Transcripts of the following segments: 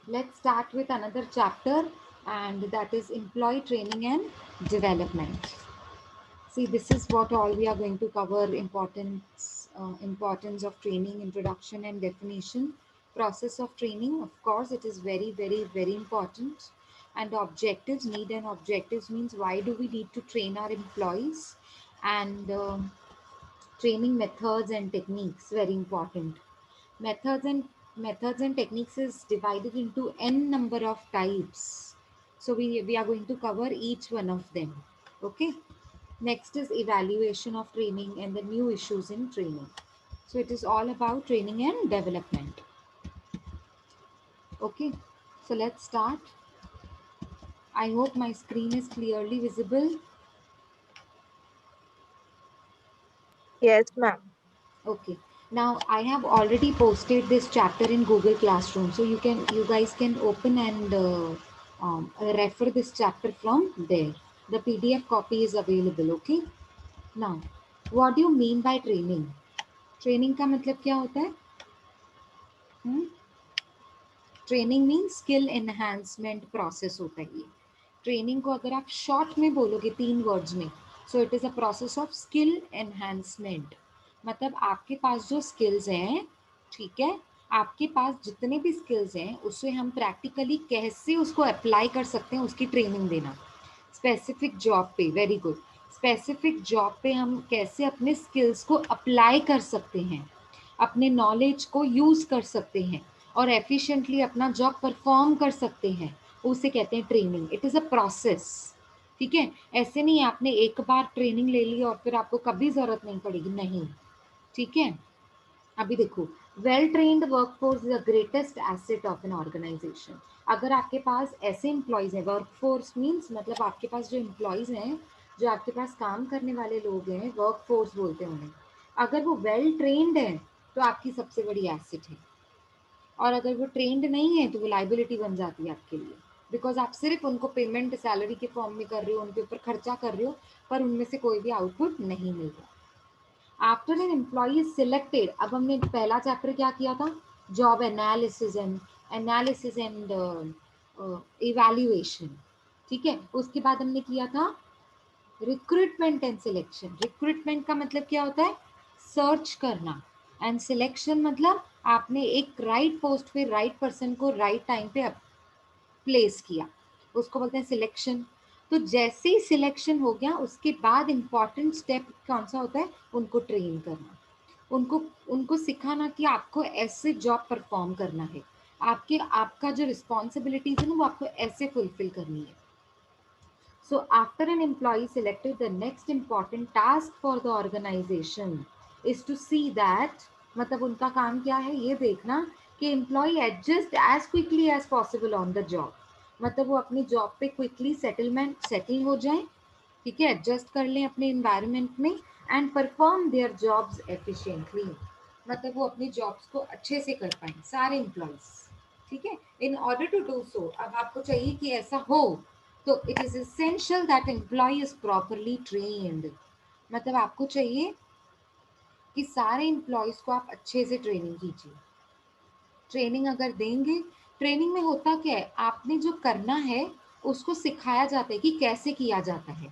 Let's start with another chapter, and that is employee training and development. See, this is what all we are going to cover: importance of training, introduction and definition, process of training. Of course, it is very, very, very important. And objectives, need and objectives means why do we need to train our employees, and training methods and techniques, very important. Methods and techniques is divided into n number of types. So we are going to cover each one of them. Okay. Next is evaluation of training and the new issues in training. So it is all about training and development. Okay. So let's start. I hope my screen is clearly visible. Yes, ma'am. Okay. Now I have already posted this chapter in Google Classroom, so you guys can open and refer this chapter from there. The PDF copy is available. Okay. Now, what do you mean by training? Training का मतलब क्या होता है? Training mean skill enhancement process होता है ये. Training को अगर आप शॉर्ट में बोलोगे 3 वर्ड्स में, so it is a process of skill enhancement. मतलब आपके पास जो स्किल्स हैं, ठीक है, आपके पास जितने भी स्किल्स हैं उससे हम प्रैक्टिकली कैसे उसको अप्लाई कर सकते हैं, उसकी ट्रेनिंग देना. स्पेसिफिक जॉब पे, वेरी गुड, स्पेसिफिक जॉब पे हम कैसे अपने स्किल्स को अप्लाई कर सकते हैं, अपने नॉलेज को यूज़ कर सकते हैं और एफिशिएंटली अपना जॉब परफॉर्म कर सकते हैं, उसे कहते हैं training. It is a process. ठीक है, ऐसे नहीं आपने एक बार ट्रेनिंग ले ली और फिर आपको कभी ज़रूरत नहीं पड़ेगी, नहीं. ठीक है. अभी देखो, well trained workforce is the greatest asset of an organisation. अगर आपके पास ऐसे एम्प्लॉयज़ हैं, वर्कफोर्स मीन्स मतलब आपके पास जो एम्प्लॉयज़ हैं, जो आपके पास काम करने वाले लोग हैं, वर्कफोर्स बोलते हैं उन्हें. अगर वो वेल ट्रेन्ड है तो आपकी सबसे बड़ी एसेट है. और अगर वो ट्रेंड नहीं है तो वो लाइबिलिटी बन जाती है आपके लिए, बिकॉज आप सिर्फ उनको पेमेंट सैलरी के फॉर्म में कर रहे हो, उनके ऊपर खर्चा कर रहे हो, पर उनमें से कोई भी आउटपुट नहीं मिल रहा. After an employ is selected, अब हमने पहला चैप्टर क्या किया था? Job analysis and evaluation. ठीक है, उसके बाद हमने किया था रिक्रूटमेंट एंड सिलेक्शन. रिक्रूटमेंट का मतलब क्या होता है? सर्च करना. एंड सिलेक्शन मतलब आपने एक राइट पोस्ट पे राइट पर्सन को राइट टाइम पे प्लेस किया, उसको बोलते हैं सिलेक्शन. तो जैसे ही सिलेक्शन हो गया उसके बाद इंपॉर्टेंट स्टेप कौन सा होता है? उनको ट्रेन करना, उनको उनको सिखाना कि आपको ऐसे जॉब परफॉर्म करना है, आपके आपका जो रिस्पॉन्सिबिलिटीज है ना वो आपको ऐसे फुलफिल करनी है. So after an employee selected, the next important task for the organization is to see that, मतलब उनका काम क्या है ये देखना कि employee adjust as quickly as possible on the job. मतलब वो अपनी जॉब पे क्विकली सेटल हो जाए, ठीक है, एडजस्ट कर लें अपने इन्वायरमेंट में and perform their jobs efficiently. मतलब वो अपनी जॉब्स को अच्छे से कर पाए सारे एम्प्लॉयज. ठीक है. In order to do so, अब आपको चाहिए कि ऐसा हो, तो it is essential that employ is properly trained. मतलब आपको चाहिए कि सारे एम्प्लॉयज को आप अच्छे से ट्रेनिंग कीजिए. ट्रेनिंग अगर देंगे, ट्रेनिंग में होता क्या है, आपने जो करना है उसको सिखाया जाता है कि कैसे किया जाता है.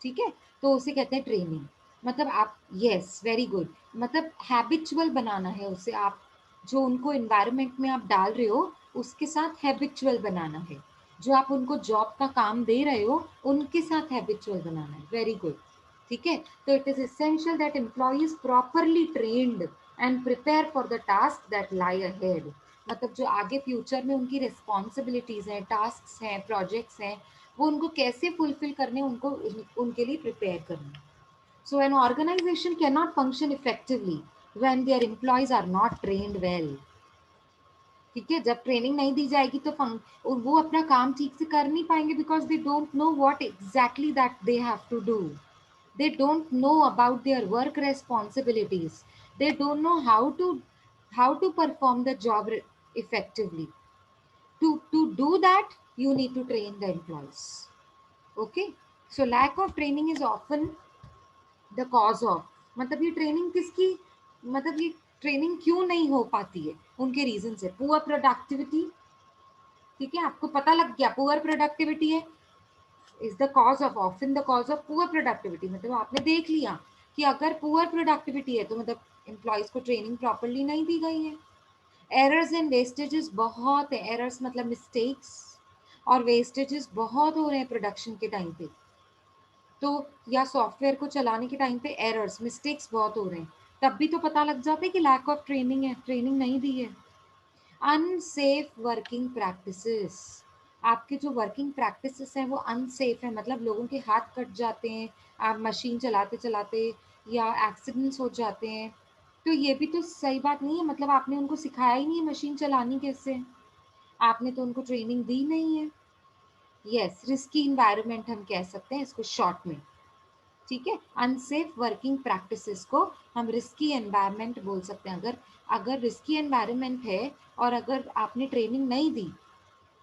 ठीक है, तो उसे कहते हैं ट्रेनिंग. मतलब आप, यस, वेरी गुड, मतलब हैबिचुअल बनाना है उसे. आप जो उनको इन्वायरमेंट में आप डाल रहे हो उसके साथ हैबिचुअल बनाना है. जो आप उनको जॉब का काम दे रहे हो उनके साथ हैबिचुअल बनाना है. Very good. ठीक है, तो it is essential that employ is properly trained and prepare for the task that lie ahead. मतलब जो आगे फ्यूचर में उनकी रिस्पॉन्सिबिलिटीज हैं, टास्क हैं, प्रोजेक्ट्स हैं, वो उनको कैसे फुलफिल करने, उनको उनके लिए प्रिपेयर करना. So an organisation can not function effectively when their employees are not trained well. ठीक है, जब ट्रेनिंग नहीं दी जाएगी तो वो अपना काम ठीक से कर नहीं पाएंगे, because they don't know what exactly that they have to do. They don't know about their work responsibilities. They don't know how to perform the job effectively. To do that, you need to train the employees. Okay. So lack of training is often the cause of, मतलब ये training किसकी, मतलब ये training क्यों नहीं हो पाती है, उनके रीजन है पुअर प्रोडक्टिविटी, ठीक है, आपको पता लग गया पुअर प्रोडक्टिविटी है, is the cause of, often the cause of poor productivity. मतलब आपने देख लिया कि अगर पुअर प्रोडक्टिविटी है तो मतलब एम्प्लॉयज को ट्रेनिंग प्रॉपरली नहीं दी गई है। एरर्स एंड वेस्टेजेस बहुत है, एरर्स मतलब मिस्टेक्स, और वेस्टेजेस बहुत हो रहे हैं प्रोडक्शन के टाइम पे। तो या सॉफ्टवेयर को चलाने के टाइम पे एरर्स मिस्टेक्स बहुत हो रहे हैं, तब भी तो पता लग जाता है कि लैक ऑफ ट्रेनिंग है, ट्रेनिंग नहीं दी है। अनसेफ वर्किंग प्रैक्टिसेस, आपके जो वर्किंग प्रैक्टिसेस हैं वो अनसेफ है, मतलब लोगों के हाथ कट जाते हैं आप मशीन चलाते चलाते, या एक्सीडेंट्स हो जाते हैं। तो ये भी तो सही बात नहीं है, मतलब आपने उनको सिखाया ही नहीं है मशीन चलानी कैसे, आपने तो उनको ट्रेनिंग दी नहीं है। यस, रिस्की इन्वायरमेंट हम कह सकते हैं इसको शॉर्ट में। ठीक है, अनसेफ वर्किंग प्रैक्टिसेस को हम रिस्की एनवायरनमेंट बोल सकते हैं। अगर अगर रिस्की एनवायरनमेंट है और अगर आपने ट्रेनिंग नहीं दी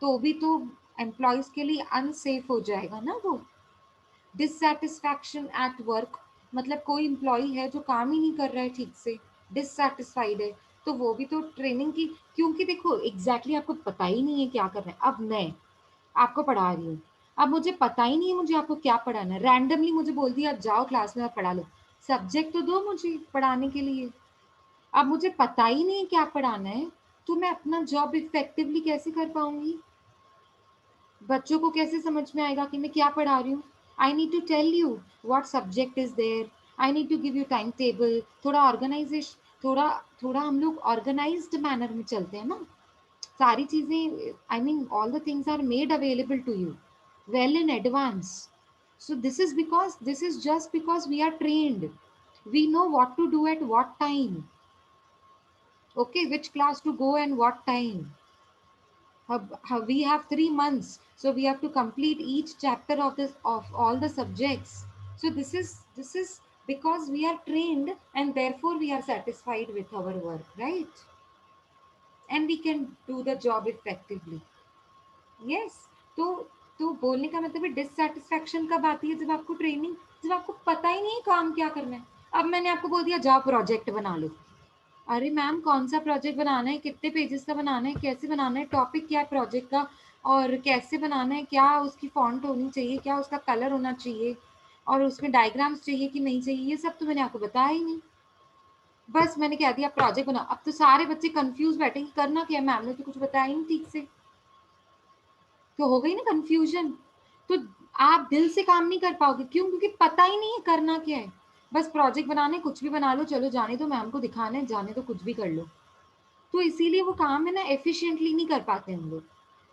तो भी तो एम्प्लॉयज के लिए अनसेफ हो जाएगा ना वो। डिससेटिस्फैक्शन एट वर्क, मतलब कोई एम्प्लॉय है जो काम ही नहीं कर रहा है ठीक से, डिससेटिस्फाइड है, तो वो भी तो ट्रेनिंग की, क्योंकि देखो एग्जैक्टली आपको पता ही नहीं है क्या करना है। अब मैं आपको पढ़ा रही हूँ, अब मुझे पता ही नहीं है मुझे आपको क्या पढ़ाना है, रैंडमली मुझे बोल दिया जाओ क्लास में आप पढ़ा लो, सब्जेक्ट तो दो मुझे पढ़ाने के लिए। अब मुझे पता ही नहीं है क्या पढ़ाना है, तो मैं अपना जॉब इफेक्टिवली कैसे कर पाऊंगी, बच्चों को कैसे समझ में आएगा कि मैं क्या पढ़ा रही हूँ। I need to tell you what subject is there, I need to give you time table, थोड़ा ऑर्गेनाइजेशन, थोड़ा थोड़ा हम लोग ऑर्गेनाइज्ड मैनर में चलते हैं ना, सारी चीजें, I mean all the things are made available to you well in advance. So this is just because we are trained, we know what to do at what time, okay, which class to go and what time. We have 3 months, so we have to complete each chapter of this of all the subjects. So this is because we are trained and therefore we are satisfied with our work, right? And we can do the job effectively. Yes, तो बोलने का मतलब है dissatisfaction कब आती है, जब आपको ट्रेनिंग, जब आपको पता ही नहीं है काम क्या करना है। अब मैंने आपको बोल दिया जाओ प्रोजेक्ट बना लो, अरे मैम कौन सा प्रोजेक्ट बनाना है, कितने पेजेस का बनाना है, कैसे बनाना है, टॉपिक क्या है प्रोजेक्ट का, और कैसे बनाना है, क्या उसकी फॉन्ट होनी चाहिए, क्या उसका कलर होना चाहिए, और उसमें डायग्राम्स चाहिए कि नहीं चाहिए, ये सब तो मैंने आपको बताया ही नहीं। बस मैंने कह दिया प्रोजेक्ट बनाओ, अब तो सारे बच्चे कंफ्यूज बैठे कि करना क्या है, मैम ने तो कुछ बताया ही नहीं ठीक से, तो हो गई ना कंफ्यूजन। तो आप दिल से काम नहीं कर पाओगे, क्यों, क्योंकि पता ही नहीं है करना क्या है। बस प्रोजेक्ट बनाने, कुछ भी बना लो, चलो जाने दो, मैम को दिखाना है, जाने दो, कुछ भी कर लो। तो इसीलिए वो काम है ना एफिशिएंटली नहीं कर पाते हम लोग,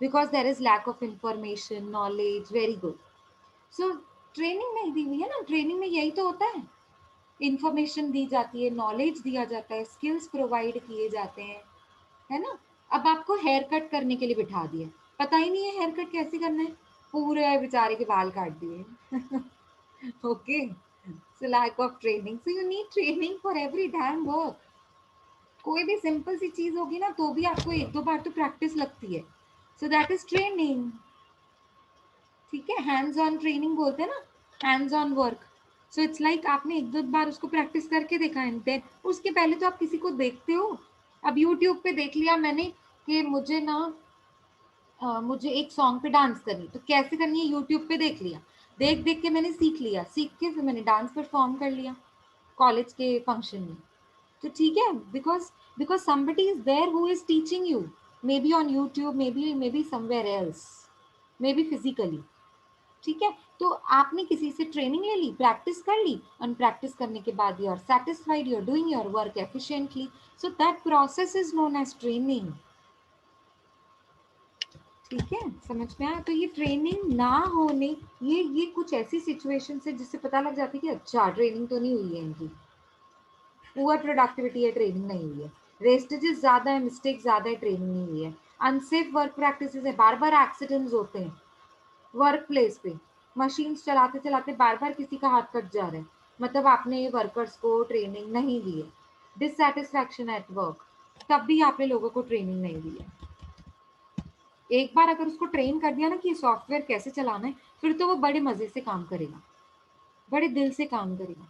because there is lack of information knowledge. Very good. So training नहीं दी हुई है ना, ट्रेनिंग में यही तो होता है, इंफॉर्मेशन दी जाती है, नॉलेज दिया जाता है, स्किल्स प्रोवाइड किए जाते हैं, है ना। अब आपको हेयर कट करने के लिए बिठा दिया, पता ही नहीं है हेयर कट कैसे करना है, पूरे बेचारे के बाल काट दिए। Okay, so lack of training, so you need training for every damn work. कोई भी सिंपल सी चीज होगी ना तो भी आपको एक दो बार तो प्रैक्टिस लगती है, सो दैट इज ट्रेनिंग। ठीक है, हैंड्स ऑन ट्रेनिंग बोलते हैं ना, hands on work. So it's like आपने एक दो बार उसको प्रैक्टिस करके देखा एंड देन उसके पहले तो आप किसी को देखते हो। अब यूट्यूब पे देख लिया मैंने कि मुझे ना मुझे एक सॉन्ग पे डांस करनी, तो कैसे करनी है यूट्यूब पे देख लिया, देख देख के मैंने सीख लिया, सीख के फिर मैंने डांस परफॉर्म कर लिया कॉलेज के फंक्शन में। तो ठीक है, because because somebody is there who is teaching you, maybe on YouTube, maybe somewhere else, maybe physically। ठीक है, तो आपने किसी से ट्रेनिंग ले ली, प्रैक्टिस कर ली, और प्रैक्टिस करने के बाद you are satisfied, you are doing your work efficiently, so that process is known as training. ठीक है, समझ में आया। तो ये ट्रेनिंग ना होने, ये कुछ ऐसी सिचुएशन है जिससे पता लग जाती है कि अच्छा ट्रेनिंग तो नहीं हुई है इनकी, पुअर प्रोडक्टिविटी है, ट्रेनिंग नहीं हुई है, वेस्टेजेस ज्यादा है, मिस्टेक ज्यादा है, ट्रेनिंग नहीं हुई है, अनसेफ वर्क प्रैक्टिसेस है, बार बार एक्सीडेंट्स होते हैं वर्क प्लेस पे, मशीन चलाते चलाते बार बार किसी का हाथ कट जा रहा है, मतलब आपने वर्कर्स को ट्रेनिंग नहीं दी है। डिससेटिस्फैक्शन एट वर्क, तब भी आपने लोगों को ट्रेनिंग नहीं दी है। एक बार अगर उसको ट्रेन कर दिया ना कि सॉफ्टवेयर कैसे चलाना है, फिर तो वो बड़े मजे से काम करेगा, बड़े दिल से काम करेगा,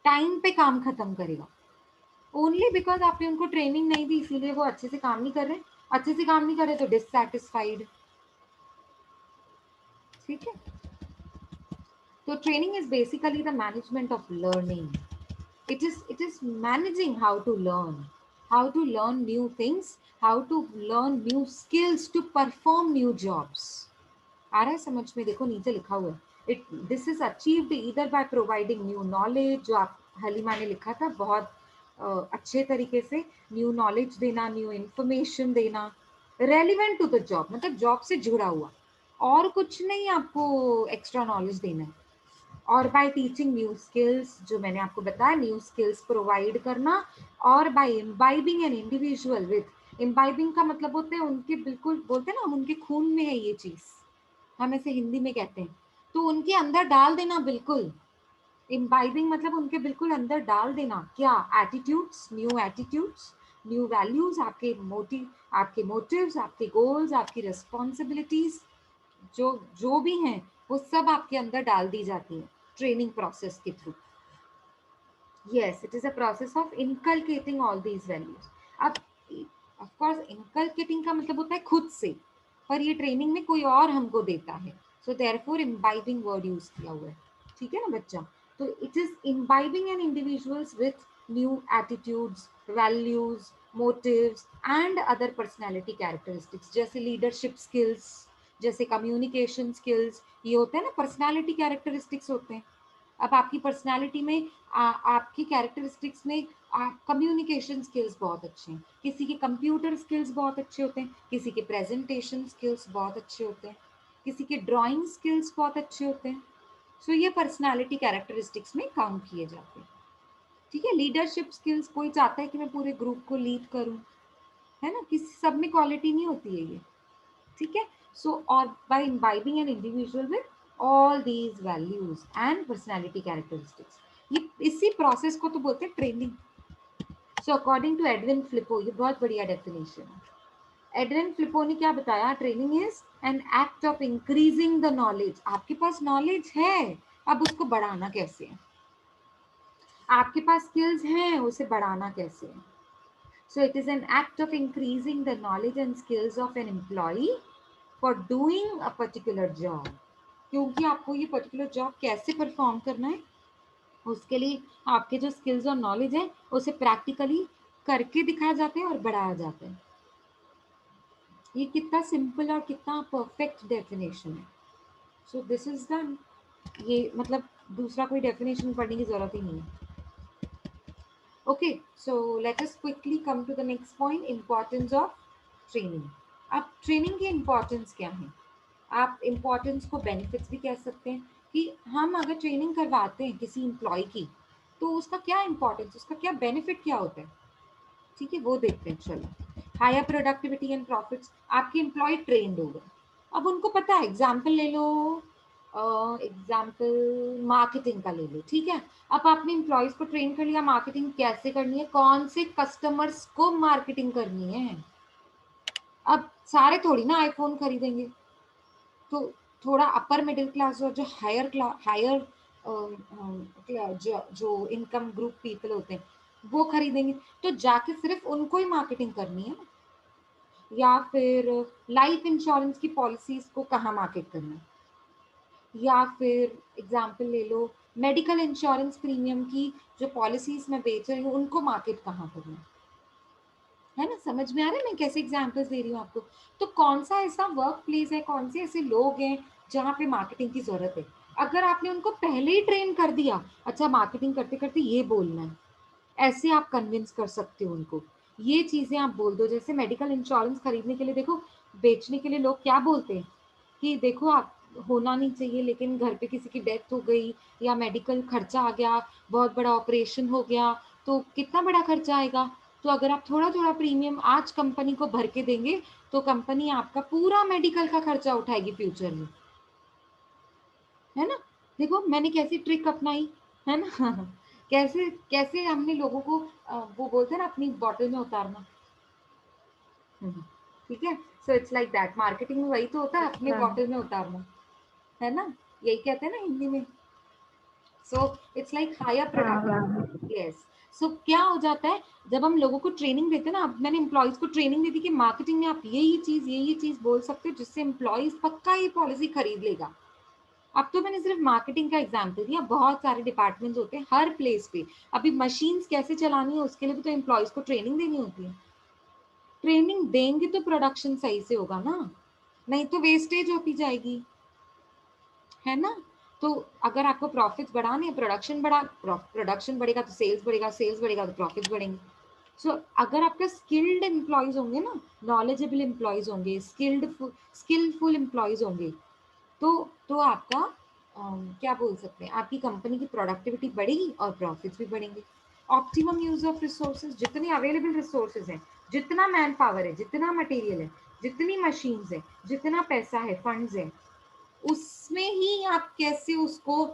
टाइम पे काम खत्म करेगा। ओनली बिकॉज आपने उनको ट्रेनिंग नहीं दी इसीलिए वो अच्छे से काम नहीं कर रहे, अच्छे से काम नहीं कर रहे तो डिससेटिस्फाइड, ठीक है, तो training is basically the management of learning. It is managing how to learn new things, how to learn new skills to perform new jobs. आ रहा है समझ में? देखो नीचे लिखा हुआ है, it this is achieved either by providing new knowledge, जो आप हलीमा ने लिखा था बहुत अच्छे तरीके से, न्यू नॉलेज देना, न्यू इंफॉर्मेशन देना, रेलिवेंट टू द जॉब, मतलब जॉब से जुड़ा हुआ, और कुछ नहीं आपको एक्स्ट्रा नॉलेज देना है. और बाय टीचिंग न्यू स्किल्स, जो मैंने आपको बताया, न्यू स्किल्स प्रोवाइड करना. और by imbibing an individual with, imbibing का मतलब होता है उनके, बिल्कुल बोलते हैं ना, उनके खून में है ये चीज, हम ऐसे हिंदी में कहते हैं, तो उनके अंदर डाल देना. बिल्कुल इम्बाइबिंग मतलब उनके बिल्कुल अंदर डाल देना. क्या? एटीट्यूड्स, न्यू वैल्यूज, आपके मोटिव्स, आपके गोल्स, आपकी रिस्पॉन्सिबिलिटीज, जो जो भी हैं वो सब आपके अंदर डाल दी जाती है ट्रेनिंग प्रोसेस के through. yes, it is a process of inculcating all these values. अब of course inculcating का मतलब होता है खुद से, पर ये ट्रेनिंग में कोई और हमको देता है, so therefore imbibing word use किया हुआ है. ठीक है ना बच्चा? तो it is imbibing an individuals with new attitudes, values, motives and other personality characteristics, जैसे leadership skills, जैसे communication skills, ये होते हैं ना पर्सनालिटी कैरेक्टरिस्टिक्स होते हैं. अब आपकी पर्सनालिटी में आपकी कैरेक्टरिस्टिक्स में कम्युनिकेशन स्किल्स बहुत अच्छे हैं, किसी के कंप्यूटर स्किल्स बहुत अच्छे होते हैं, किसी के प्रेजेंटेशन स्किल्स बहुत अच्छे होते हैं, किसी के ड्राइंग स्किल्स बहुत अच्छे होते हैं. सो ये पर्सनालिटी कैरेक्टरिस्टिक्स में काउंट किए जाते हैं. ठीक है, लीडरशिप स्किल्स, कोई चाहता है कि मैं पूरे ग्रुप को लीड करूं, है ना, किसी सब में क्वालिटी नहीं होती है ये. ठीक है, सो और by imbibing an individual with all these values and personality characteristics, ये इसी प्रोसेस को तो बोलते हैं training. So according to Edwin Flippo, ये बहुत बढ़िया डेफिनेशन है. एडविन फ्लिपो ने क्या बताया? Training is an act of increasing the knowledge. आपके पास नॉलेज है, अब उसको बढ़ाना कैसे है? आपके पास स्किल्स हैं, उसे बढ़ाना कैसे है? So it is an act of increasing the knowledge and skills of an employee for doing a particular job. क्योंकि आपको ये पर्टिकुलर जॉब कैसे परफॉर्म करना है, उसके लिए आपके जो स्किल्स और नॉलेज है उसे प्रैक्टिकली करके दिखाया जाता है और बढ़ाया जाता है. ये कितना सिंपल और कितना परफेक्ट डेफिनेशन है. So this is done. ये मतलब दूसरा कोई डेफिनेशन पढ़ने की जरूरत ही नहीं है. Okay, so let us quickly come to the next point, importance of training. अब ट्रेनिंग की इम्पोर्टेंस क्या है? आप इम्पोर्टेंस को बेनिफिट्स भी कह सकते हैं कि हम अगर ट्रेनिंग करवाते हैं किसी एम्प्लॉय की, तो उसका क्या इम्पोर्टेंस, उसका क्या बेनिफिट क्या होता है. ठीक है, वो देखते हैं. चलो, हायर प्रोडक्टिविटी एंड प्रॉफिट्स. आपके एम्प्लॉय ट्रेंड हो गए, अब उनको पता है, एग्जाम्पल ले लो, एग्जाम्पल मार्केटिंग का ले लो. ठीक है, अब आपने एम्प्लॉयज को ट्रेन कर लिया मार्केटिंग कैसे करनी है, कौन से कस्टमर्स को मार्केटिंग करनी है. अब सारे थोड़ी ना आईफोन खरीदेंगे, तो थोड़ा अपर मिडिल क्लास और जो हायर जो इनकम ग्रुप पीपल होते हैं वो खरीदेंगे. तो जाके सिर्फ उनको ही मार्केटिंग करनी है. या फिर लाइफ इंश्योरेंस की पॉलिसीज को कहाँ मार्केट करना है, या फिर एग्जाम्पल ले लो मेडिकल इंश्योरेंस प्रीमियम की जो पॉलिसीज मैं बेच रही हूँ उनको मार्केट कहाँ करना है ना. समझ में आ रहा है मैं कैसे एग्जाम्पल्स दे रही हूँ आपको. तो कौन सा ऐसा वर्क प्लेस है, कौन से ऐसे लोग हैं जहाँ पे मार्केटिंग की जरूरत है. अगर आपने उनको पहले ही ट्रेन कर दिया, अच्छा मार्केटिंग करते करते ये बोलना है, ऐसे आप कन्विंस कर सकते हो उनको. ये चीजें आप बोल दो. जैसे मेडिकल इंश्योरेंस खरीदने के लिए देखो, बेचने के लिए लोग क्या बोलते हैं कि देखो आप, होना नहीं चाहिए लेकिन घर पे किसी की डेथ हो गई या मेडिकल खर्चा आ गया, बहुत बड़ा ऑपरेशन हो गया, तो कितना बड़ा खर्चा आएगा. तो अगर आप थोड़ा थोड़ा प्रीमियम आज कंपनी को भर के देंगे तो कंपनी आपका पूरा मेडिकल का खर्चा उठाएगी फ्यूचर में, है ना. देखो मैंने कैसी ट्रिक अपनाई, है ना. कैसे कैसे हमने लोगों को वो बोलते हैं ना अपनी बॉटल में उतारना. ठीक है, so it's like that. Marketing में वही तो होता है, अपने मैम. बॉटल में उतारना, है ना. यही कहते हैं ना हिंदी में. सो इट्स लाइक हायर हाँ प्रोडक्ट. मैम. यस. सो क्या हो जाता है जब हम लोगों को ट्रेनिंग देते हैं ना, अब मैंने एम्प्लॉयज को ट्रेनिंग दी थी कि मार्केटिंग में आप ये चीज बोल सकते हो जिससे एम्प्लॉयज पक्का ये पॉलिसी खरीद लेगा. अब तो मैंने सिर्फ मार्केटिंग का एग्जाम्पल दिया, बहुत सारे डिपार्टमेंट्स होते हैं हर प्लेस पे। अभी मशीन्स कैसे चलानी है उसके लिए भी तो एम्प्लॉयज को ट्रेनिंग देनी होती है। ट्रेनिंग देंगे तो प्रोडक्शन सही से होगा ना, नहीं तो वेस्टेज होती जाएगी, है ना। तो अगर आपको प्रॉफिट्स बढ़ाने, प्रोडक्शन बढ़ेगा तो सेल्स बढ़ेगा, सेल्स बढ़ेगा तो प्रॉफिट्स बढ़ेंगे। सो अगर आपका स्किल्ड एम्प्लॉयज होंगे ना, नॉलेजेबल एम्प्लॉयज होंगे, स्किलफुल एम्प्लॉयज होंगे, तो आपका क्या बोल सकते हैं, आपकी कंपनी की प्रोडक्टिविटी बढ़ेगी और प्रॉफिट्स भी बढ़ेंगे। ऑप्टिमम यूज ऑफ रिसोर्सेज, जितने अवेलेबल रिसोर्सेज हैं, जितना मैन पावर है, जितना मटेरियल है, जितनी मशीन्स है, जितना पैसा है, फंड्स है, उसमें ही आप कैसे उसको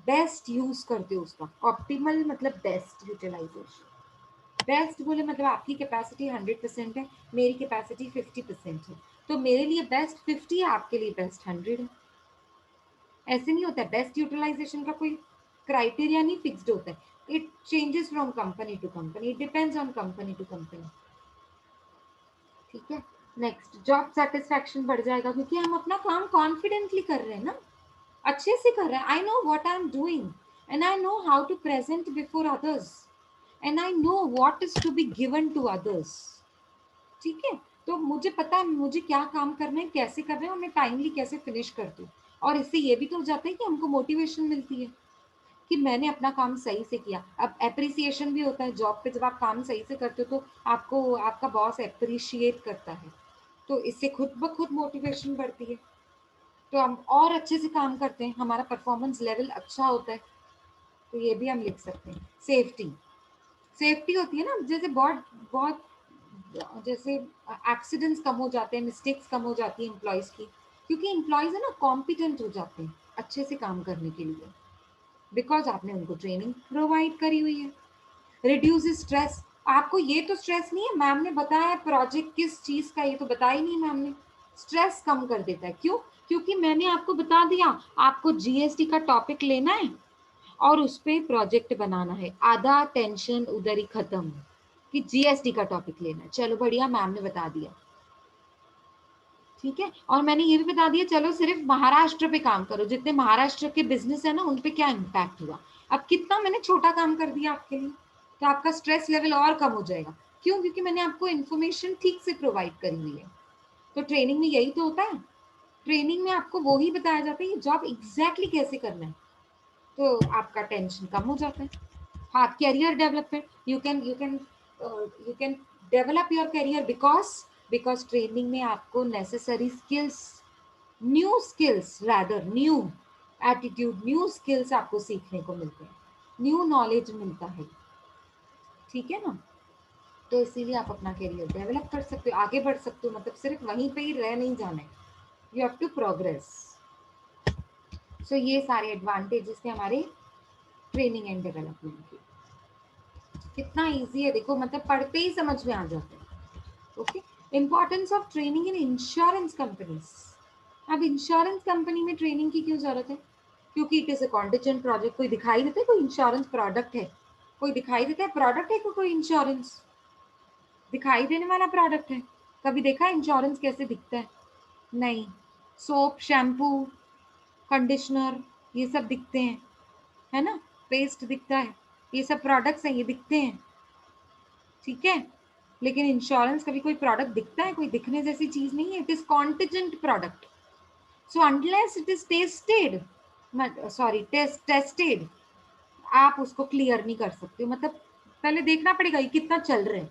बेस्ट यूज करते हो उसका। ऑप्टिमल मतलब बेस्ट यूटिलाइजेशन। बेस्ट बोले मतलब आपकी कैपेसिटी 100% है, मेरी कैपेसिटी 50% है, तो मेरे लिए बेस्ट 50 है, आपके लिए बेस्ट 100 है। ऐसे नहीं होता है, बेस्ट यूटिलाइजेशन का कोई क्राइटेरिया नहीं फिक्स्ड होता है। It changes from company to company, it depends on company to company. ठीक है। नेक्स्ट, जॉब सेटिस्फैक्शन बढ़ जाएगा क्योंकि हम अपना काम कॉन्फिडेंटली कर रहे हैं ना, अच्छे से कर रहे हैं। I know what I am doing and I know how to present before others and I know what is to be given to others. ठीक है। तो मुझे पता है मुझे क्या काम करना है, कैसे करना है और मैं टाइमली कैसे फिनिश कर दूँ। और इससे ये भी तो हो जाता है कि हमको मोटिवेशन मिलती है कि मैंने अपना काम सही से किया। अब एप्रिसिएशन भी होता है जॉब पे, जब आप काम सही से करते हो तो आपको आपका बॉस एप्रिशिएट करता है, तो इससे खुद ब खुद मोटिवेशन बढ़ती है, तो हम और अच्छे से काम करते हैं, हमारा परफॉर्मेंस लेवल अच्छा होता है। तो ये भी हम लिख सकते हैं। सेफ्टी, सेफ्टी होती है ना, जैसे बहुत बहुत जैसे एक्सीडेंट्स कम हो जाते हैं, मिस्टेक्स कम हो जाती है एम्प्लॉयज़ की, क्योंकि एम्प्लॉयज़ है ना कॉम्पिटेंट हो जाते हैं अच्छे से काम करने के लिए, बिकॉज आपने उनको ट्रेनिंग प्रोवाइड करी हुई है। रिड्यूस स्ट्रेस, आपको ये तो स्ट्रेस नहीं है, मैम ने बताया प्रोजेक्ट किस चीज़ का, ये तो बताया ही नहीं मैम ने। स्ट्रेस कम कर देता है, क्यों? क्योंकि मैंने आपको बता दिया आपको जीएसटी का टॉपिक लेना है और उस पे प्रोजेक्ट बनाना है, आधा टेंशन उधर ही खत्म कि जीएसटी का टॉपिक लेना है। चलो बढ़िया, मैम ने बता दिया। ठीक है। और मैंने ये भी बता दिया चलो सिर्फ महाराष्ट्र पे काम करो, जितने महाराष्ट्र के बिजनेस है ना उन पे क्या इम्पैक्ट हुआ। अब कितना मैंने छोटा काम कर दिया आपके लिए, तो आपका स्ट्रेस लेवल और कम हो जाएगा। क्यों? क्योंकि मैंने आपको इन्फॉर्मेशन ठीक से प्रोवाइड करी हुई है। तो ट्रेनिंग में यही तो होता है, ट्रेनिंग में आपको वो ही बताया जाता है कि जॉब एग्जैक्टली कैसे करना है, तो आपका टेंशन कम हो जाता है। हाँ, career development, you can develop your career because training में आपको necessary skills, new skills, rather new attitude, new skills आपको सीखने को मिलते हैं, न्यू नॉलेज मिलता है। ठीक है ना। तो इसीलिए आप अपना करियर डेवलप कर सकते हो, आगे बढ़ सकते हो, मतलब सिर्फ वहीं पे ही रह नहीं जाना है, यू हैव टू प्रोग्रेस। सो ये सारे एडवांटेजेस थे हमारे ट्रेनिंग एंड डेवलपमेंट के। कितना इजी है देखो, मतलब पढ़ते ही समझ में आ जाता है। Okay. Importance of training in insurance companies. अब इंश्योरेंस कंपनी में ट्रेनिंग की क्यों जरूरत है? क्योंकि it is a contingent project. कोई दिखाई देता है कोई इंश्योरेंस प्रोडक्ट है? कोई दिखाई देता है प्रोडक्ट है? कोई इंश्योरेंस दिखाई देने वाला प्रोडक्ट है? कभी देखा इंश्योरेंस कैसे दिखता है? नहीं। सोप, शैम्पू, कंडीशनर, ये सब दिखते हैं, है ना। पेस्ट दिखता है, ये सब प्रोडक्ट्स हैं, ये दिखते हैं। ठीक है। लेकिन इंश्योरेंस कभी कोई प्रोडक्ट दिखता है? कोई दिखने जैसी चीज नहीं है, it is contingent product. So unless it is tested, tested, आप उसको क्लियर नहीं कर सकते हो। मतलब पहले देखना पड़ेगा ये कितना चल रहा है,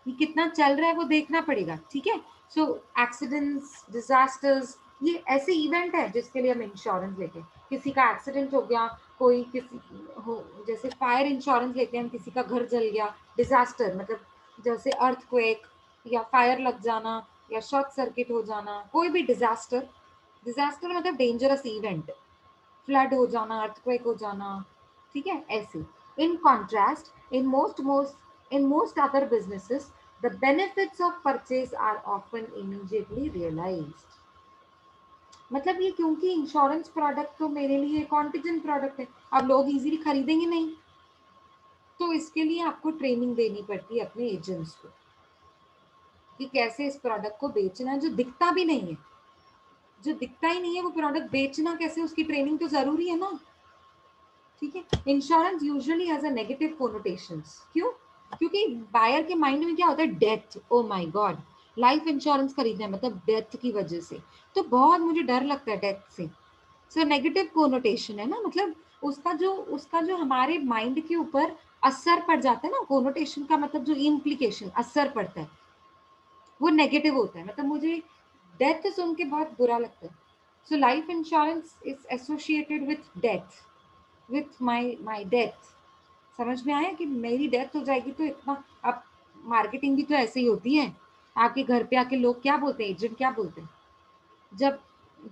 ये कितना चल रहा है वो देखना पड़ेगा। ठीक है। सो एक्सीडेंट्स, डिजास्टर्स, ये ऐसे इवेंट है जिसके लिए हम इंश्योरेंस लेते हैं। किसी का एक्सीडेंट हो गया, कोई किसी हो, जैसे फायर इंश्योरेंस लेते हैं हम, किसी का घर जल गया, डिजास्टर मतलब जैसे अर्थक्वेक या फायर लग जाना या शॉर्ट सर्किट हो जाना, कोई भी डिजास्टर। डिजास्टर मतलब डेंजरस इवेंट, फ्लड हो जाना, अर्थक्वेक हो जाना। ठीक है, ऐसे। In contrast, in most other businesses the benefits of purchase are often immediately realised. मतलब ये क्योंकि इंश्योरेंस प्रोडक्ट तो मेरे लिए कॉन्टिजेंट प्रोडक्ट है, अब लोग इजीली खरीदेंगे नहीं, तो इसके लिए आपको ट्रेनिंग देनी पड़ती है अपने एजेंट्स को कि कैसे इस प्रोडक्ट को बेचना है जो दिखता भी नहीं है। जो दिखता ही नहीं है वो प्रोडक्ट बेचना कैसे, उसकी ट्रेनिंग तो जरूरी है ना, ठीक है। Insurance usually has a negative connotations, क्यों? क्योंकि बायर के माइंड में क्या होता है, death, oh my God, life insurance खरीदना है मतलब डेथ की वजह से, तो बहुत मुझे डर लगता है डेथ से। सो नेगेटिव कोनोटेशन है ना, मतलब उसका जो हमारे माइंड के ऊपर असर पड़ जाता है ना, कोनोटेशन का मतलब जो इम्प्लीकेशन असर पड़ता है वो नेगेटिव होता है, मतलब मुझे डेथ सुन के बहुत बुरा लगता है। So life insurance is associated with death, with my death. समझ में आया कि मेरी डेथ हो जाएगी तो इतना, अब मार्केटिंग भी तो ऐसे ही होती है, आपके घर पे आके लोग क्या बोलते हैं, एजेंट क्या बोलते हैं, जब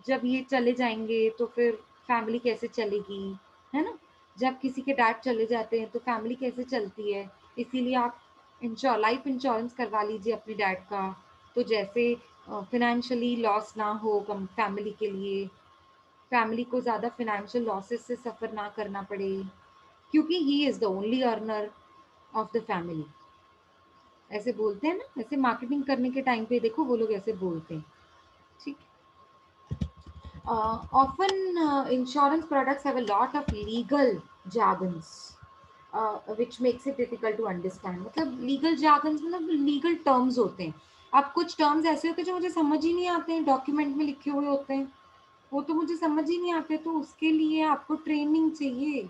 जब ये चले जाएंगे तो फिर फैमिली कैसे चलेगी, है ना? जब किसी के डैड चले जाते हैं तो फैमिली कैसे चलती है, इसीलिए आप लाइफ इंश्योरेंस करवा लीजिए अपने डैड का, तो जैसे फिनेंशियली लॉस ना हो कम फैमिली के लिए, फैमिली को ज़्यादा फिनेंशियल लॉसेस से सफ़र ना करना पड़े, क्योंकि he is the only earner of the family. ऐसे बोलते हैं ना, ऐसे मार्केटिंग करने के टाइम पे देखो वो लोग ऐसे बोलते हैं, ठीक। Often insurance products have a lot of legal jargons, which makes it difficult to understand. मतलब legal jargons मतलब legal terms होते हैं। अब कुछ terms ऐसे होते हैं जो मुझे समझ ही नहीं आते हैं, डॉक्यूमेंट में लिखे हुए होते हैं, वो तो मुझे समझ ही नहीं आते, तो उसके लिए आपको ट्रेनिंग चाहिए।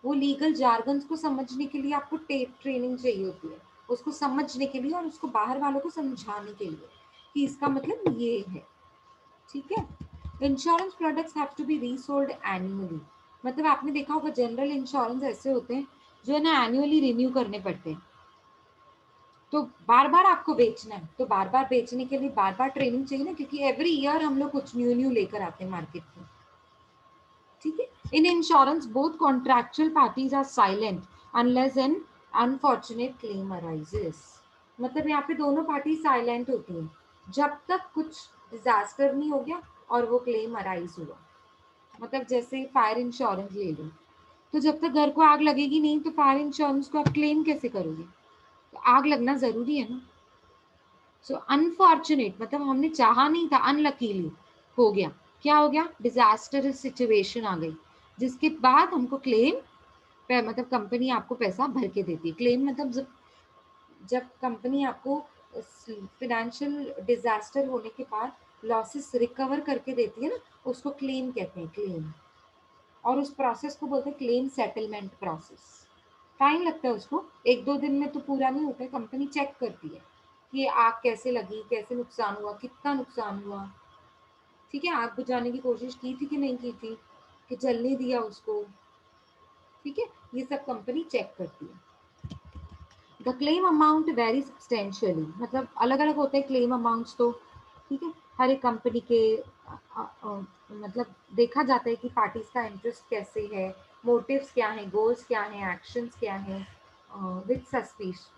वो लीगल जार्गन्स को समझने के लिए आपको ट्रेनिंग चाहिए होती है, उसको समझने के लिए और उसको बाहर वालों को समझाने के लिए कि इसका मतलब ये है, ठीक है। Insurance products have to be resold annually, मतलब आपने देखा होगा जनरल इंश्योरेंस ऐसे होते हैं जो है ना एनुअली रिन्यू करने पड़ते हैं, तो बार बार आपको बेचना है, तो बार बार बेचने के लिए बार बार ट्रेनिंग चाहिए ना, क्योंकि एवरी ईयर हम लोग कुछ न्यू न्यू लेकर आते हैं मार्केट में, ठीक है। In insurance both contractual parties are silent unless an unfortunate claim arises, मतलब यहाँ पे दोनों पार्टी साइलेंट होती हैं जब तक कुछ डिजास्टर नहीं हो गया और वो क्लेम अराइज हुआ। मतलब जैसे फायर इंश्योरेंस ले लो, तो जब तक घर को आग लगेगी नहीं तो फायर इंश्योरेंस को आप क्लेम कैसे करोगे, तो आग लगना जरूरी है ना। सो अनफॉर्चुनेट मतलब हमने चाहा नहीं था, अनलकीली हो गया, क्या हो गया, डिजास्टर सिचुएशन आ गई, जिसके बाद हमको क्लेम, मतलब कंपनी आपको पैसा भर के देती है। क्लेम मतलब जब जब कंपनी आपको फिनेंशियल डिजास्टर होने के बाद लॉसेस रिकवर करके देती है ना, उसको क्लेम कहते हैं, क्लेम। और उस प्रोसेस को बोलते हैं क्लेम सेटलमेंट प्रोसेस। टाइम लगता है उसको, एक दो दिन में तो पूरा नहीं होता है, कंपनी चेक करती है कि ये आग कैसे लगी, कैसे नुकसान हुआ, कितना नुकसान हुआ, ठीक है, आग बुझाने की कोशिश की थी कि नहीं की थी, कि जलने दिया उसको, ठीक है, ये सब कंपनी चेक करती है। The claim amount very substantially, मतलब अलग अलग होते हैं क्लेम अमाउंट्स, तो ठीक है, हर एक कंपनी के मतलब देखा जाता है कि पार्टीज का इंटरेस्ट कैसे है, मोटिव्स क्या हैं, गोल्स क्या हैं, एक्शंस क्या हैं, विद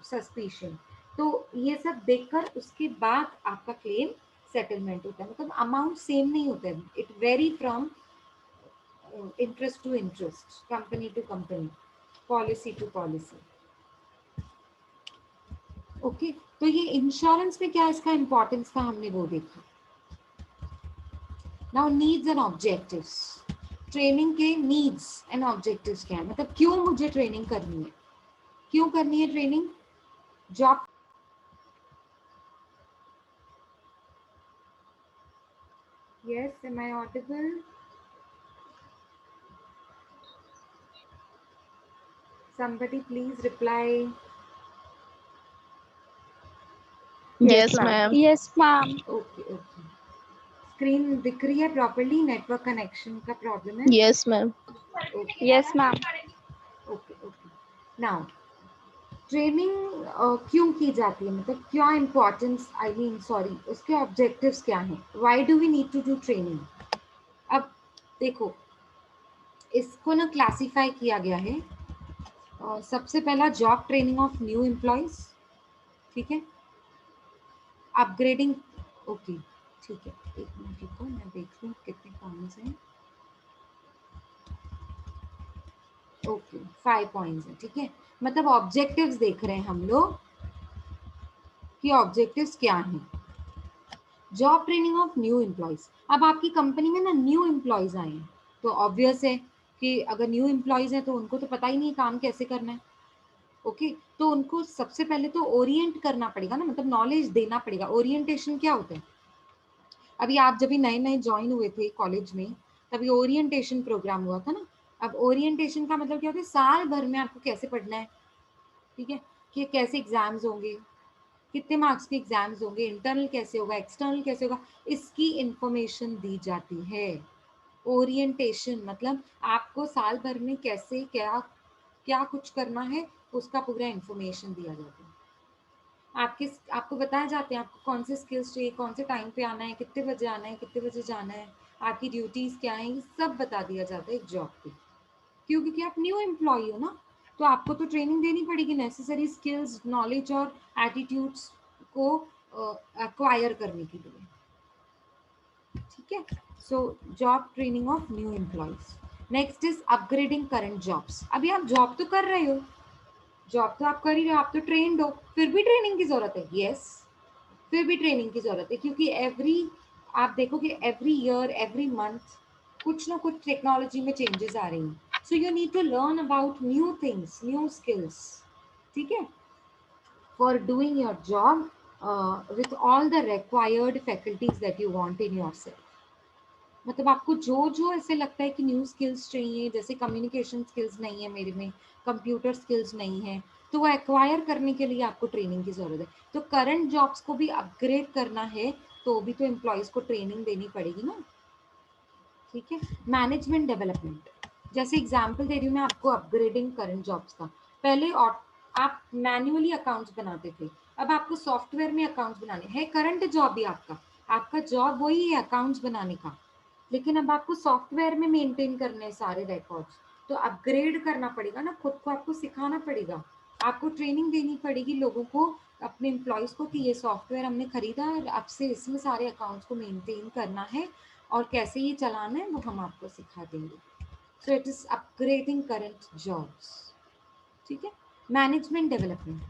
सस्पिशन, तो ये सब देखकर उसके बाद आपका क्लेम सेटलमेंट होता है। मतलब अमाउंट सेम नहीं होता है, it vary from interest to interest, company to company, policy to policy, okay. तो ये इंश्योरेंस में क्या इसका इंपॉर्टेंस था, हमने वो देखा। Now needs and objectives, training के नीड्स एंड ऑब्जेक्टिव्स क्या है, मतलब क्यों मुझे ट्रेनिंग करनी है, क्यों करनी है training, job. Yes, am I audible? somebody please reply. Yes, Yes, ma'am. ma'am. Yes, ma'am. Okay okay, screen दिख रही है प्रॉपर्ली, नेटवर्क कनेक्शन का प्रॉब्लम है? Yes, ma'am. Okay Yes, ma'am. Okay okay. Now training क्यों की जाती है, मतलब क्या इम्पोर्टेंस, आई मीन सॉरी, उसके ऑब्जेक्टिव्स क्या हैं, why do we need to do training. अब देखो, इसको ना क्लासिफाई किया गया है, सबसे पहला job training of new employees, ठीक है, अपग्रेडिंग, ओके ठीक है, एक मिनट रुको मैं देख लूँ कितने पॉइंट्स हैं, ओके 5 पॉइंट्स हैं, ठीक है। मतलब ऑब्जेक्टिव्स देख रहे हैं हम लोग कि ऑब्जेक्टिव्स क्या हैं। Job training of new employees. अब आपकी कंपनी में ना न्यू एम्प्लॉयज आए हैं, तो ऑब्वियस है कि अगर न्यू एम्प्लॉयज हैं तो उनको तो पता ही नहीं काम कैसे करना है। ओके, तो उनको सबसे पहले तो ओरिएंट करना पड़ेगा ना, मतलब नॉलेज देना पड़ेगा। ओरिएंटेशन क्या होता है? अभी आप जब भी नए नए ज्वाइन हुए थे कॉलेज में, तभी ओरिएंटेशन प्रोग्राम हुआ था ना। अब ओरिएंटेशन का मतलब क्या होता है? साल भर में आपको कैसे पढ़ना है, ठीक है, कि कैसे एग्जाम्स होंगे, कितने मार्क्स के एग्जाम्स होंगे, इंटरनल कैसे होगा, एक्सटर्नल कैसे होगा, इसकी इंफॉर्मेशन दी जाती है। ओरिएंटेशन मतलब आपको साल भर में कैसे क्या क्या कुछ करना है, उसका पूरा इंफॉर्मेशन दिया जाता है। आपको बताया जाते हैं आपको कौन से स्किल्स चाहिए, कौन से टाइम पे आना है, कितने बजे आना है, कितने बजे जाना है, आपकी ड्यूटीज क्या है, ये सब बता दिया जाता है एक जॉब पे। क्यों? क्योंकि आप न्यू एम्प्लॉय हो ना, तो आपको तो ट्रेनिंग देनी पड़ेगी नेसेसरी स्किल्स, नॉलेज और एटीट्यूड्स को एक्वायर करने के लिए, ठीक है। So job training of new employees. Next is upgrading current jobs. अभी आप जॉब तो कर रहे हो, जॉब तो आप कर ही रहे हो, आप तो ट्रेंड हो, फिर भी ट्रेनिंग की जरूरत है। यस, फिर भी ट्रेनिंग की जरूरत है, क्योंकि आप देखोगे एवरी ईयर एवरी मंथ कुछ ना कुछ टेक्नोलॉजी में चेंजेस आ रही हैं। So you need to learn about new things, new skills, ठीक है, for doing your job with all the required faculties that you want in yourself. मतलब आपको जो जो ऐसे लगता है कि न्यू स्किल्स चाहिए, जैसे कम्युनिकेशन स्किल्स नहीं है मेरे में, कंप्यूटर स्किल्स नहीं है, तो वो एक्वायर करने के लिए आपको ट्रेनिंग की ज़रूरत है। तो करंट जॉब्स को भी अपग्रेड करना है, तो भी तो एम्प्लॉयज़ को ट्रेनिंग देनी पड़ेगी ना, ठीक है। मैनेजमेंट डेवलपमेंट, जैसे एग्जाम्पल दे रही हूँ मैं आपको अपग्रेडिंग करंट जॉब्स का। पहले आप मैन्युअली अकाउंट्स बनाते थे, अब आपको सॉफ्टवेयर में अकाउंट्स बनाने हैं। करंट जॉब भी आपका आपका जॉब वही है अकाउंट्स बनाने का, लेकिन अब आपको सॉफ्टवेयर में मेंटेन करने हैं सारे रिकॉर्ड्स। तो अपग्रेड करना पड़ेगा ना, खुद को आपको सिखाना पड़ेगा, आपको ट्रेनिंग देनी पड़ेगी लोगों को, अपने एम्प्लॉयज़ को, कि ये सॉफ्टवेयर हमने खरीदा और अब से इसमें सारे अकाउंट्स को मेंटेन करना है और कैसे ये चलाना है वो हम आपको सिखा देंगे। So it is upgrading current jobs, ठीक है। मैनेजमेंट डेवलपमेंट,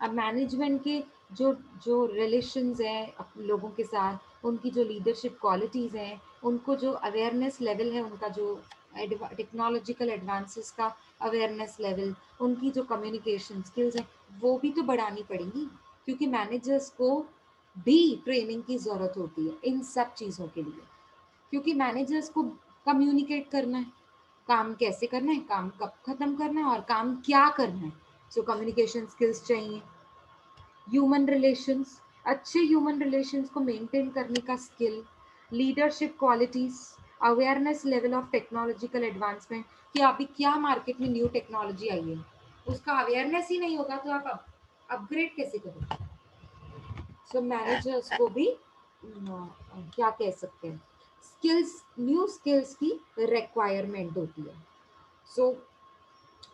अब मैनेजमेंट के जो जो रिलेशंस हैं लोगों के साथ, उनकी जो लीडरशिप क्वालिटीज़ हैं, उनको जो अवेयरनेस लेवल है, उनका जो टेक्नोलॉजिकल एडवांसेस का अवेयरनेस लेवल, उनकी जो कम्युनिकेशन स्किल्स हैं, वो भी तो बढ़ानी पड़ेंगी, क्योंकि मैनेजर्स को भी ट्रेनिंग की ज़रूरत होती है इन सब चीज़ों के लिए, क्योंकि मैनेजर्स को कम्युनिकेट करना है, काम कैसे करना है, काम कब खत्म करना है और काम क्या करना है। सो कम्युनिकेशन स्किल्स चाहिए। ह्यूमन रिलेशंस, अच्छे ह्यूमन रिलेशंस को मेंटेन करने का skill, leadership qualities, awareness level of technological advancement, कि अभी क्या मार्केट में न्यू टेक्नोलॉजी आई है, उसका अवेयरनेस ही नहीं होगा तो आप अपग्रेड कैसे करोगे। सो मैनेजर्स को भी क्या कह सकते हैं, स्किल्स, न्यू स्किल्स की रिक्वायरमेंट होती है। सो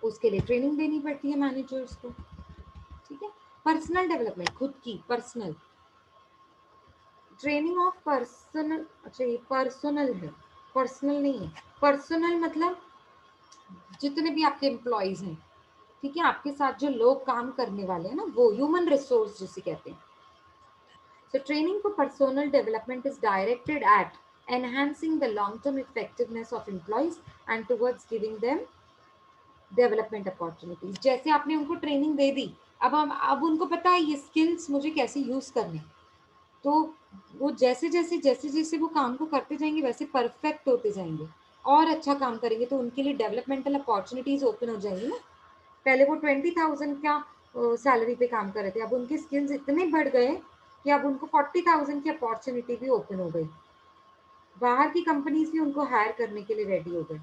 उसके लिए ट्रेनिंग देनी पड़ती है मैनेजर्स को, ठीक है। पर्सनल डेवलपमेंट, खुद की पर्सनल ट्रेनिंग ऑफ पर्सनल, अच्छा ये पर्सनल है, पर्सनल नहीं है। पर्सनल मतलब जितने भी आपके एम्प्लॉयज हैं, ठीक है, आपके साथ जो लोग काम करने वाले हैं ना, वो ह्यूमन रिसोर्स जिसे कहते हैं। So training for personal development is directed at enhancing the long-term effectiveness of employees and towards giving them development opportunities. जैसे आपने उनको ट्रेनिंग दे दी, अब उनको पता है ये स्किल्स मुझे कैसे यूज करने, तो वो जैसे जैसे वो काम को करते जाएंगे वैसे परफेक्ट होते जाएंगे और अच्छा काम करेंगे, तो उनके लिए डेवलपमेंटल अपॉर्चुनिटीज ओपन हो जाएंगी ना। पहले वो 20,000 का सैलरी पे काम कर रहे थे, अब उनके स्किल्स इतने बढ़ गए कि अब उनको 40,000 की अपॉर्चुनिटी भी ओपन हो गई, बाहर की कंपनीज भी उनको हायर करने के लिए रेडी हो गए।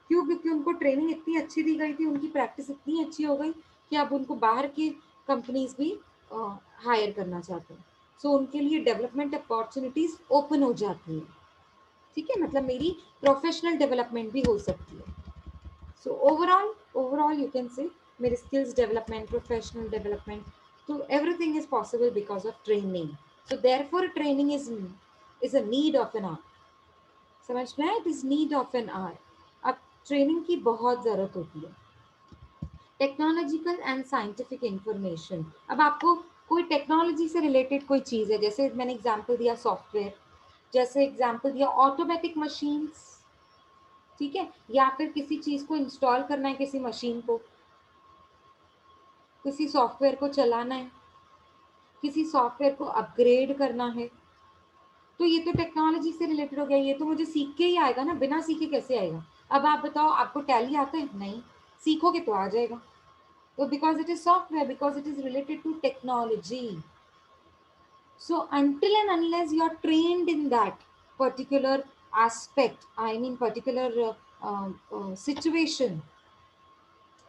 क्यों? क्योंकि उनको ट्रेनिंग इतनी अच्छी दी गई थी, उनकी प्रैक्टिस इतनी अच्छी हो गई कि अब उनको बाहर की कंपनीज भी हायर करना चाहते हैं। सो उनके लिए डेवलपमेंट अपॉर्चुनिटीज ओपन हो जाती हैं, ठीक है, मतलब मेरी प्रोफेशनल डेवलपमेंट भी हो सकती है। So overall you can say मेरे skills development, professional development, so everything is possible because of training. So therefore training is a need of an hour. समझ में आया? It is need of an hour. अब training की बहुत ज़रूरत होती है। टेक्नोलॉजिकल एंड साइंटिफिक इंफॉर्मेशन, अब आपको कोई टेक्नोलॉजी से रिलेटेड कोई चीज़ है, जैसे मैंने एग्जांपल दिया सॉफ्टवेयर, जैसे एग्जांपल दिया ऑटोमेटिक मशीन्स, ठीक है, या फिर किसी चीज़ को इंस्टॉल करना है, किसी मशीन को, किसी सॉफ्टवेयर को चलाना है, किसी सॉफ्टवेयर को अपग्रेड करना है, तो ये तो टेक्नोलॉजी से रिलेटेड हो गया। ये तो मुझे सीख के ही आएगा ना, बिना सीखे कैसे आएगा? अब आप बताओ, आपको टैली आता है? नहीं, सीखोगे तो आ जाएगा। तो because it is software, because it is related to technology. So until and unless you are trained in that particular aspect, I mean particular situation,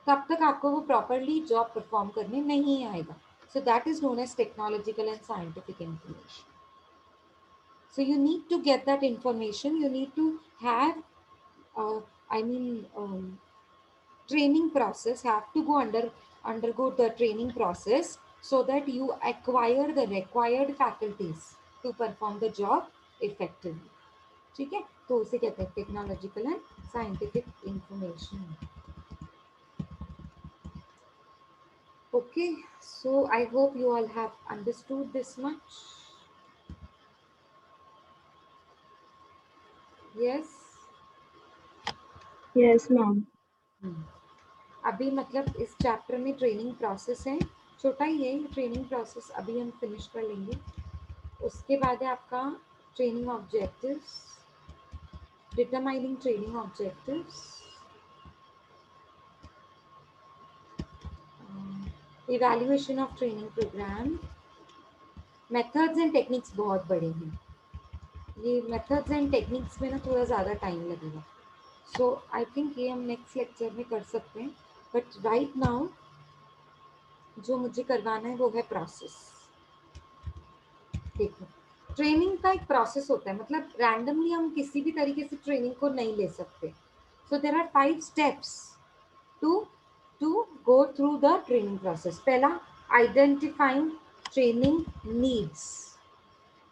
तब तक आपको वो properly job perform करने नहीं आएगा. So that is known as technological and scientific information. So you need to get that information. You need to have, uh, I mean, training process. Have to undergo the training process so that you acquire the required faculties to perform the job effectively. ठीक है, तो उसे कहते हैं technological and scientific information. Okay, so I hope you all have understood this much. Yes. Yes, ma'am. अभी मतलब इस chapter में ट्रेनिंग प्रोसेस है, छोटा ही है ट्रेनिंग प्रोसेस, अभी हम फिनिश कर लेंगे. उसके बाद है आपका training objectives, determining training objectives, evaluation of training programme. Methods and techniques बहुत बड़े हैं, ये मेथड्स एंड टेक्निक्स में ना थोड़ा ज़्यादा टाइम लगेगा. सो आई थिंक ये हम नेक्स्ट लेक्चर में कर सकते हैं, बट राइट नाउ जो मुझे करवाना है वो है प्रोसेस. देखो, ट्रेनिंग का एक प्रोसेस होता है, मतलब रैंडमली हम किसी भी तरीके से ट्रेनिंग को नहीं ले सकते. So there are 5 steps to go through the training process. पहला, आइडेंटिफाइंग ट्रेनिंग नीड्स.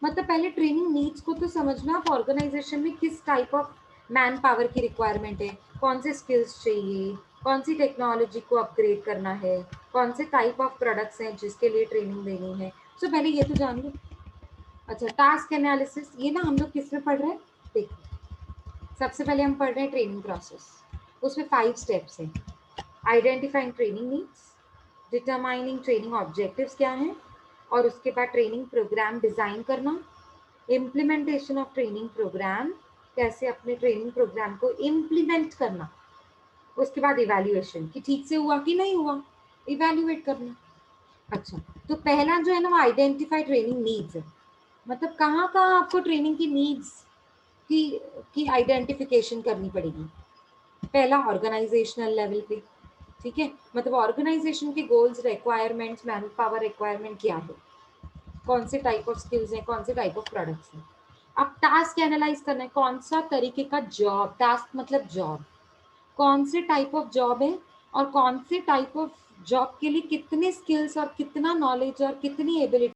मतलब पहले ट्रेनिंग नीड्स को तो समझना, आप ऑर्गेनाइजेशन में किस टाइप ऑफ मैन पावर की रिक्वायरमेंट है, कौन से स्किल्स चाहिए, कौन सी टेक्नोलॉजी को अपग्रेड करना है, कौन से टाइप ऑफ प्रोडक्ट्स हैं जिसके लिए ट्रेनिंग देनी है. सो पहले ये तो जान लो. अच्छा, टास्क एनालिसिस, ये ना हम लोग किस में पढ़ रहे हैं? देखो, सबसे पहले हम पढ़ रहे हैं ट्रेनिंग प्रोसेस. उसमें 5 स्टेप्स हैं. Identifying training needs, determining training objectives क्या हैं, और उसके बाद ट्रेनिंग प्रोग्राम डिज़ाइन करना, इम्प्लीमेंटेशन ऑफ ट्रेनिंग प्रोग्राम, कैसे अपने ट्रेनिंग प्रोग्राम को इम्प्लीमेंट करना, उसके बाद इवैल्यूएशन कि ठीक से हुआ कि नहीं हुआ, इवैल्यूएट करना. अच्छा, तो पहला जो है ना वो आइडेंटिफाई ट्रेनिंग नीड्स है. मतलब कहाँ कहाँ आपको ट्रेनिंग की नीड्स की आइडेंटिफिकेशन करनी पड़ेगी. पहला, ऑर्गेनाइजेशनल लेवल पे, ठीक है, मतलब ऑर्गेनाइजेशन के goals, requirements, man power requirement क्या है, कौन से टाइप ऑफ स्किल्स हैं, कौन से टाइप ऑफ प्रोडक्ट्स हैं. अब टास्क एनालाइज करना है, कौन सा तरीके का जॉब, टास्क मतलब जॉब, कौन से टाइप ऑफ जॉब है, और कौन से टाइप ऑफ जॉब के लिए कितने स्किल्स और कितना नॉलेज और कितनी एबिलिटी